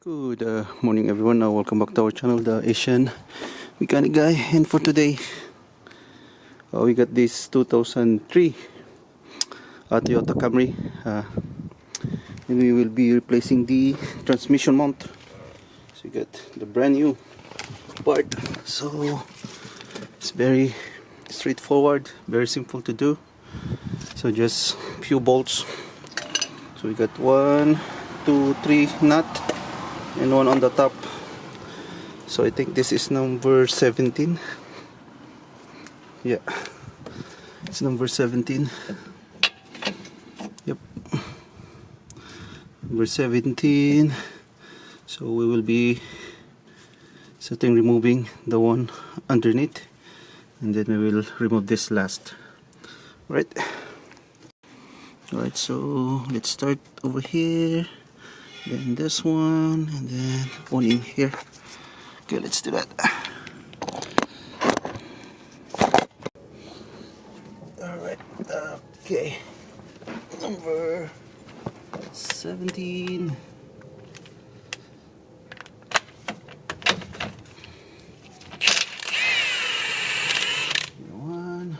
Good morning everyone. Welcome back to our channel, the Asian Mechanic Guy. And for today, we got this 2003 Toyota Camry, and we will be replacing the transmission mount. So you got the brand new part. So it's very straightforward, very simple to do. So just few bolts. So we got 1, 2, 3 nut and one on the top. So I think this is number 17. Yeah, it's number 17. Yep, number 17. So we will be removing the one underneath, and then we will remove this last. Right. Alright, so let's start over here, then this one, and then one in here. Okay, let's do that. Alright, okay. Number 17. One.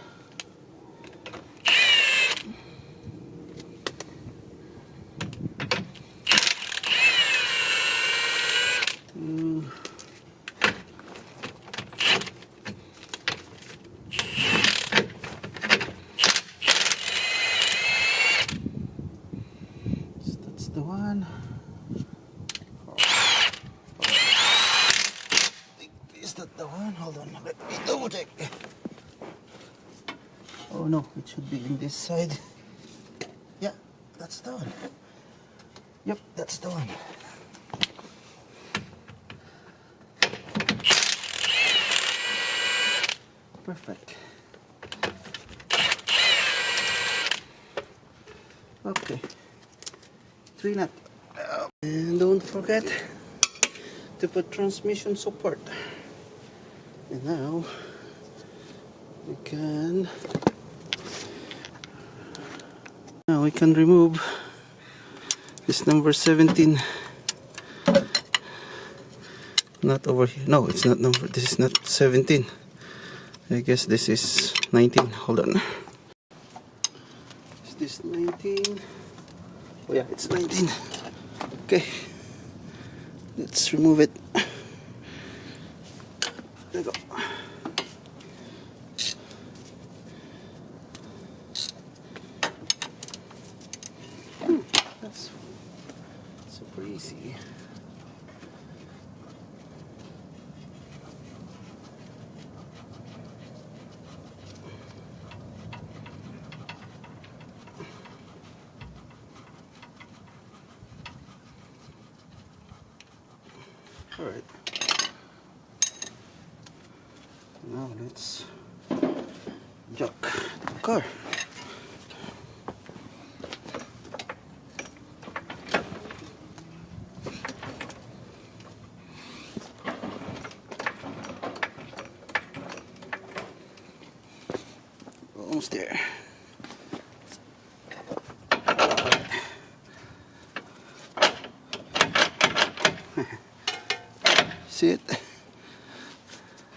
Two. That's the one. Is that the one? Hold on, let me double check. Oh no, it should be in this side. Yeah, that's the one. Yep, that's the one. Perfect. Okay, 3 nut. And don't forget to put transmission support. And now we can remove this number 17. Not over here. No, it's not number. This is not 17. I guess this is 19. Hold on. Is this 19? Oh yeah, it's 19. Okay. Let's remove it. There you go. That's super easy. Alright. Now let's jack the car. Almost there. See it?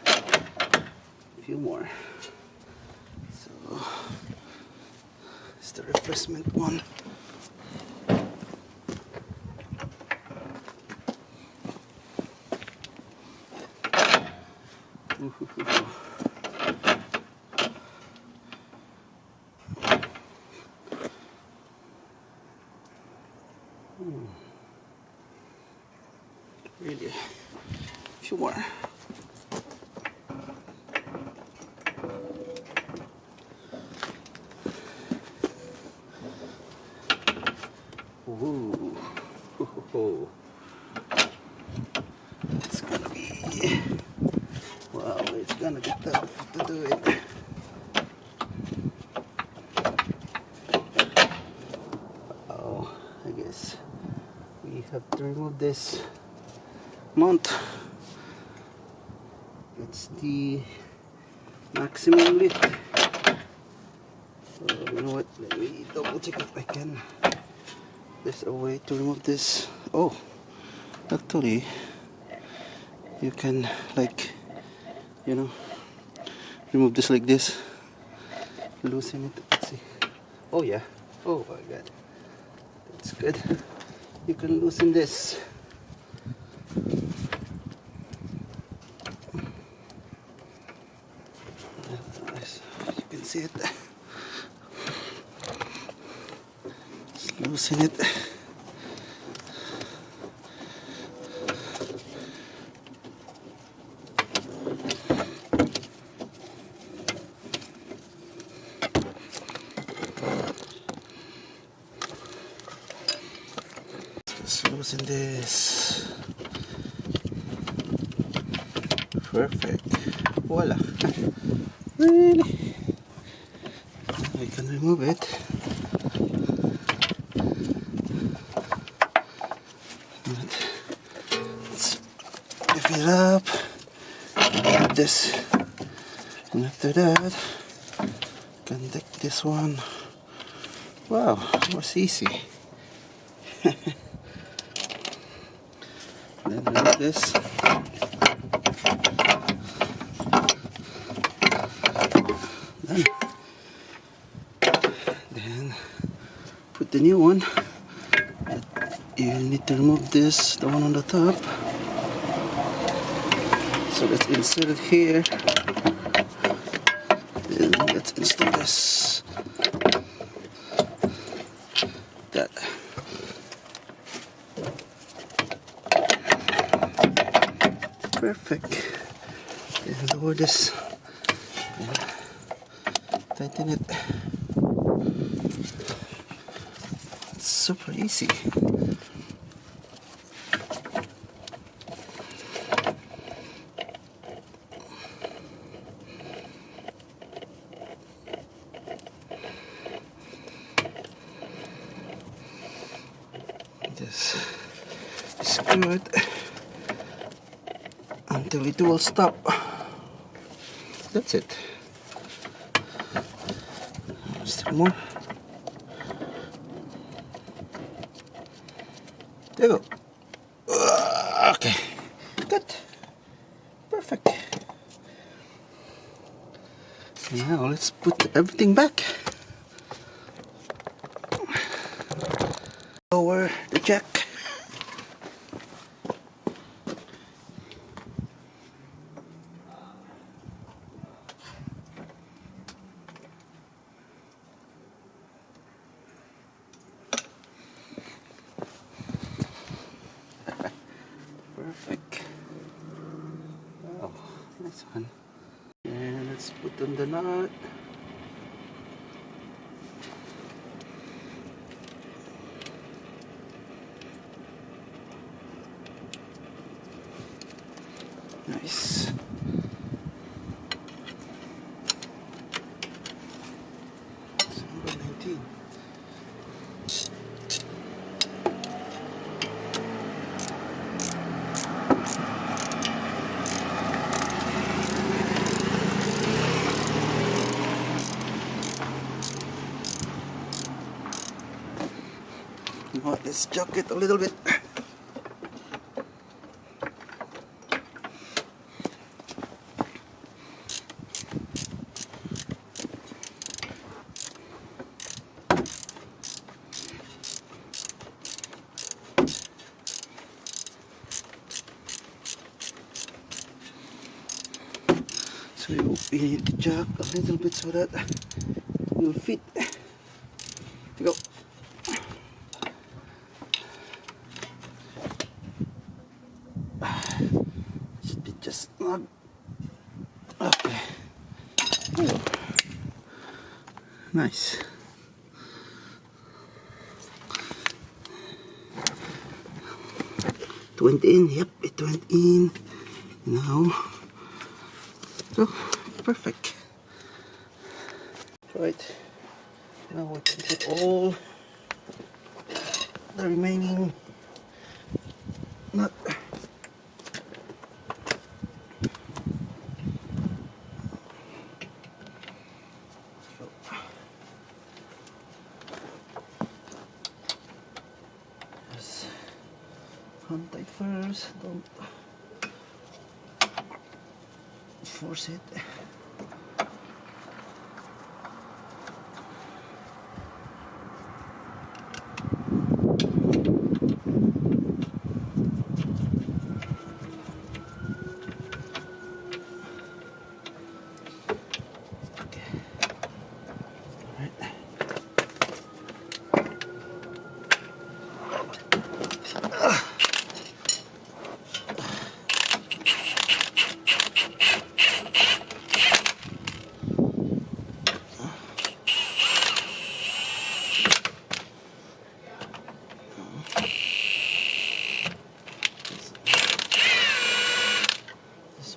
A few more. So it's the replacement one. Really, a few more. Ooh. It's gonna be, wow, it's gonna be tough to do it. Oh, I guess we have to remove this mount. It's the maximum lift. So you know what, let me double check if I can. There's a way to remove this. Oh, Actually, you can like, you know, remove this like this, loosen it. Let's see. Oh yeah. Oh my god. That's good. You can loosen this. You can see it. Just loosen it. Just loosen this. Perfect. Voila. Really? I can remove it. Let's lift it up. Like this. And after that, can take this one. Wow, it was easy. Then remove this. Then put the new one. You need to remove this, the one on the top. So let's insert it here. Then let's install this. That. Perfect. Then lower this. Then tighten it. It's super easy. Just screw it until it will stop. That's it. Still more. There you go. Okay. Good. Perfect. Now let's put everything back. Lower the jack. Perfect. Oh, nice one. And let's put on the nut. Nice. It's number 19. Now let's jog it a little bit. So you need to jog a little bit so that it will fit. Go. Should be just not. Okay. Oh. Nice. It went in. Yep, it went in. Now. So perfect. Right. Now we can put all the remaining nut. Just contact first. don't force it.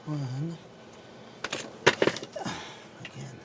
One again.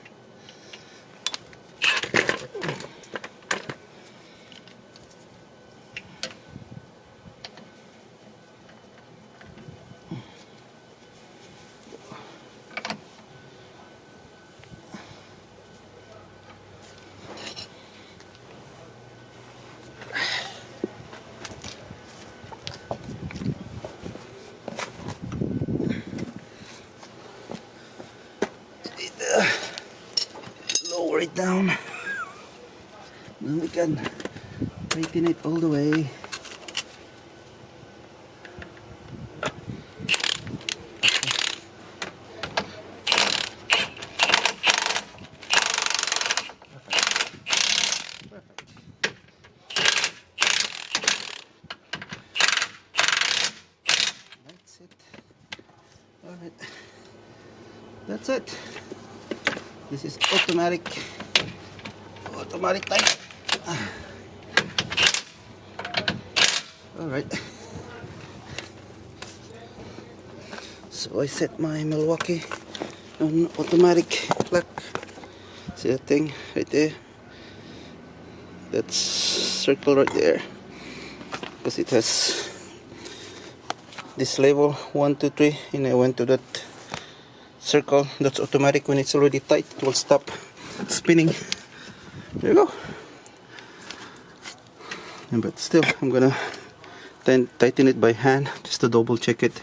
Lower it down, then we can tighten it all the way. That's it. All right, that's it. This is automatic type. All right. So I set my Milwaukee on automatic lock. See that thing right there? That's circle right there, because it has this level 1, 2, 3, and I went to that circle. That's automatic. When it's already tight, it will stop spinning. There you go. But still, I'm gonna tighten it by hand just to double check it.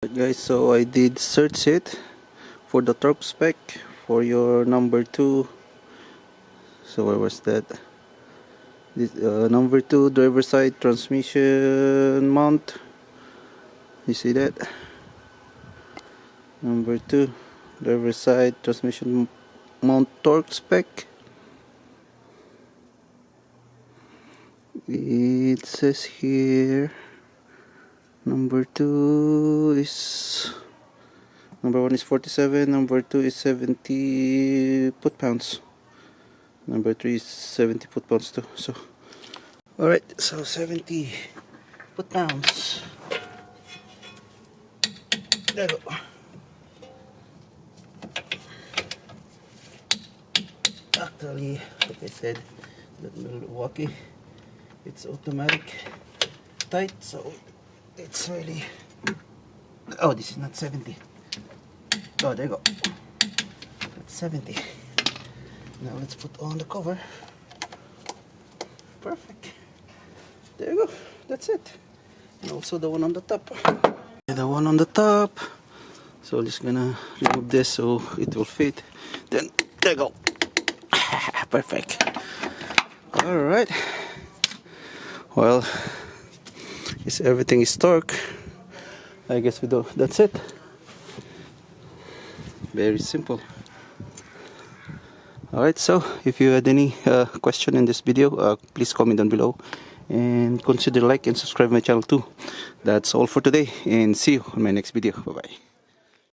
Right, guys, so I did search it for the torque spec for your number 2. So where was that? This number 2 driver side transmission mount. You see that? Number 2 driver side transmission mount torque spec. It says here number 2 is, number 1 is 47, number 2 is 70 foot-pounds, number 3 is 70 foot-pounds too. So alright, so 70 foot-pounds. There you go. Actually, like I said, that little Milwaukee, it's automatic tight, so it's really, oh, this is not 70. Oh, there you go. That's 70. Now let's put on the cover. Perfect. There you go. That's it. And also the one on the top. The one on the top. So I'm just gonna remove this so it will fit. Then there you go. Perfect. Alright. Well, yes, everything is torque. I guess we do. That's it. Very simple. Alright, so if you had any question in this video, please comment down below, and consider like and subscribe my channel too. That's all for today, and see you on my next video. Bye bye.